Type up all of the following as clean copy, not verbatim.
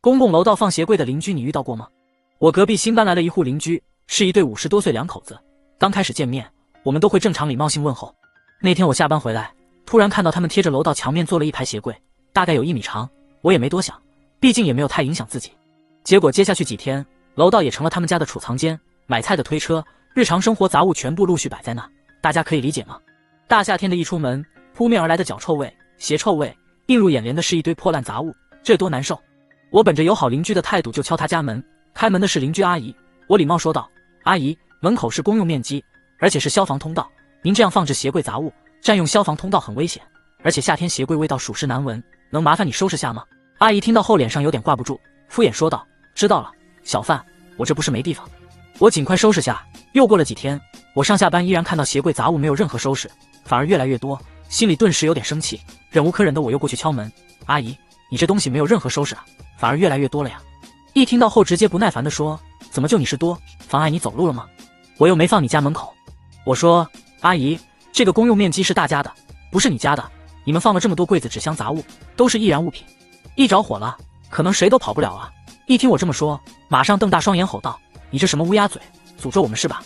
公共楼道放鞋柜的邻居你遇到过吗？我隔壁新搬来了一户邻居，是一对50多岁两口子。刚开始见面，我们都会正常礼貌性问候。那天我下班回来，突然看到他们贴着楼道墙面做了一排鞋柜，大概有1米长，我也没多想，毕竟也没有太影响自己。结果接下去几天，楼道也成了他们家的储藏间，买菜的推车，日常生活杂物全部陆续摆在那，大家可以理解吗？大夏天的一出门，扑面而来的脚臭味、鞋臭味，映入眼帘的是一堆破烂杂物，这多难受。我本着友好邻居的态度就敲他家门，开门的是邻居阿姨，我礼貌说道：阿姨，门口是公用面积，而且是消防通道，您这样放置鞋柜杂物，占用消防通道很危险，而且夏天鞋柜味道属实难闻，能麻烦你收拾下吗？阿姨听到后脸上有点挂不住，敷衍说道：知道了，小范，我这不是没地方。我尽快收拾下。又过了几天，我上下班依然看到鞋柜杂物没有任何收拾，反而越来越多，心里顿时有点生气，忍无可忍的我又过去敲门：阿姨，你这东西没有任何收拾啊，反而越来越多了呀。一听到后直接不耐烦地说：怎么就你是多，妨碍你走路了吗？我又没放你家门口。我说：阿姨，这个公用面积是大家的，不是你家的，你们放了这么多柜子纸箱杂物，都是易燃物品，一着火了，可能谁都跑不了啊。一听我这么说，马上瞪大双眼吼道：你这什么乌鸦嘴，诅咒我们是吧？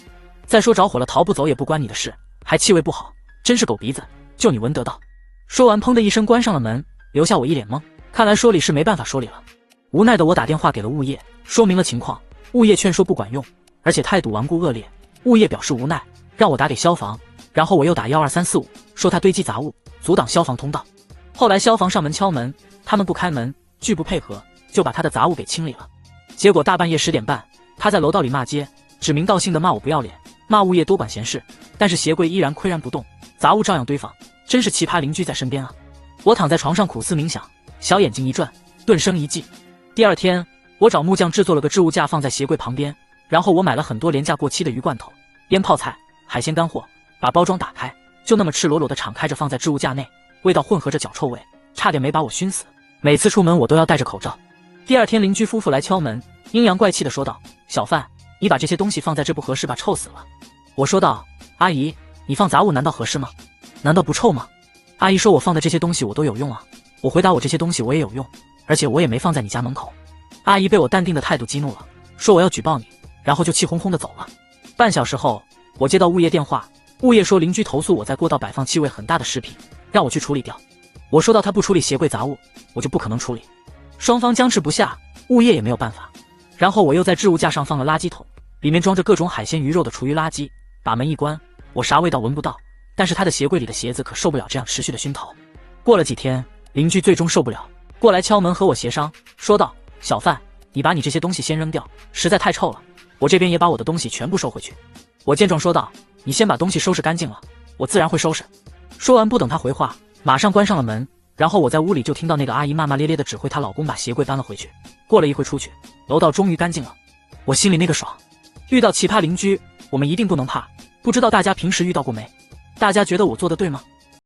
再说着火了逃不走也不关你的事，还气味不好，真是狗鼻子，就你闻得到。说完砰的一声关上了门，留下我一脸懵，看来说理是没办法说理了。无奈的我打电话给了物业，说明了情况，物业劝说不管用，而且态度顽固恶劣，物业表示无奈，让我打给消防，然后我又打12345，说他堆积杂物，阻挡消防通道。后来消防上门敲门，他们不开门，拒不配合，就把他的杂物给清理了。结果大半夜10点半，他在楼道里骂街，指名道姓的骂我不要脸，骂物业多管闲事，但是鞋柜依然岿然不动，杂物照样堆放，真是奇葩邻居在身边啊。我躺在床上苦思冥想，小眼睛一转，顿生一计。第二天，我找木匠制作了个置物架放在鞋柜旁边，然后我买了很多廉价过期的鱼罐头、腌泡菜、海鲜干货，把包装打开，就那么赤裸裸的敞开着放在置物架内，味道混合着脚臭味，差点没把我熏死。每次出门我都要戴着口罩。第二天邻居夫妇来敲门，阴阳怪气地说道：小范，你把这些东西放在这不合适吧，臭死了。我说道：阿姨，你放杂物难道合适吗？难道不臭吗？阿姨说我放的这些东西我都有用啊。我回答我这些东西我也有用，而且我也没放在你家门口。阿姨被我淡定的态度激怒了，说我要举报你，然后就气哄哄的走了。半小时后，我接到物业电话，物业说邻居投诉我在过道摆放气味很大的食品，让我去处理掉。我说到他不处理鞋柜杂物，我就不可能处理。双方僵持不下，物业也没有办法。然后我又在置物架上放了垃圾桶，里面装着各种海鲜鱼肉的厨余垃圾，把门一关，我啥味道闻不到，但是他的鞋柜里的鞋子可受不了这样持续的熏陶。过了几天，邻居最终受不了，过来敲门和我协商，说道：小范，你把你这些东西先扔掉，实在太臭了，我这边也把我的东西全部收回去。我见状说道：你先把东西收拾干净了，我自然会收拾。说完不等他回话，马上关上了门，然后我在屋里就听到那个阿姨骂骂咧咧的指挥她老公把鞋柜搬了回去。过了一会出去，楼道终于干净了，我心里那个爽。遇到奇葩邻居，我们一定不能怕，不知道大家平时遇到过没？大家觉得我做的对吗？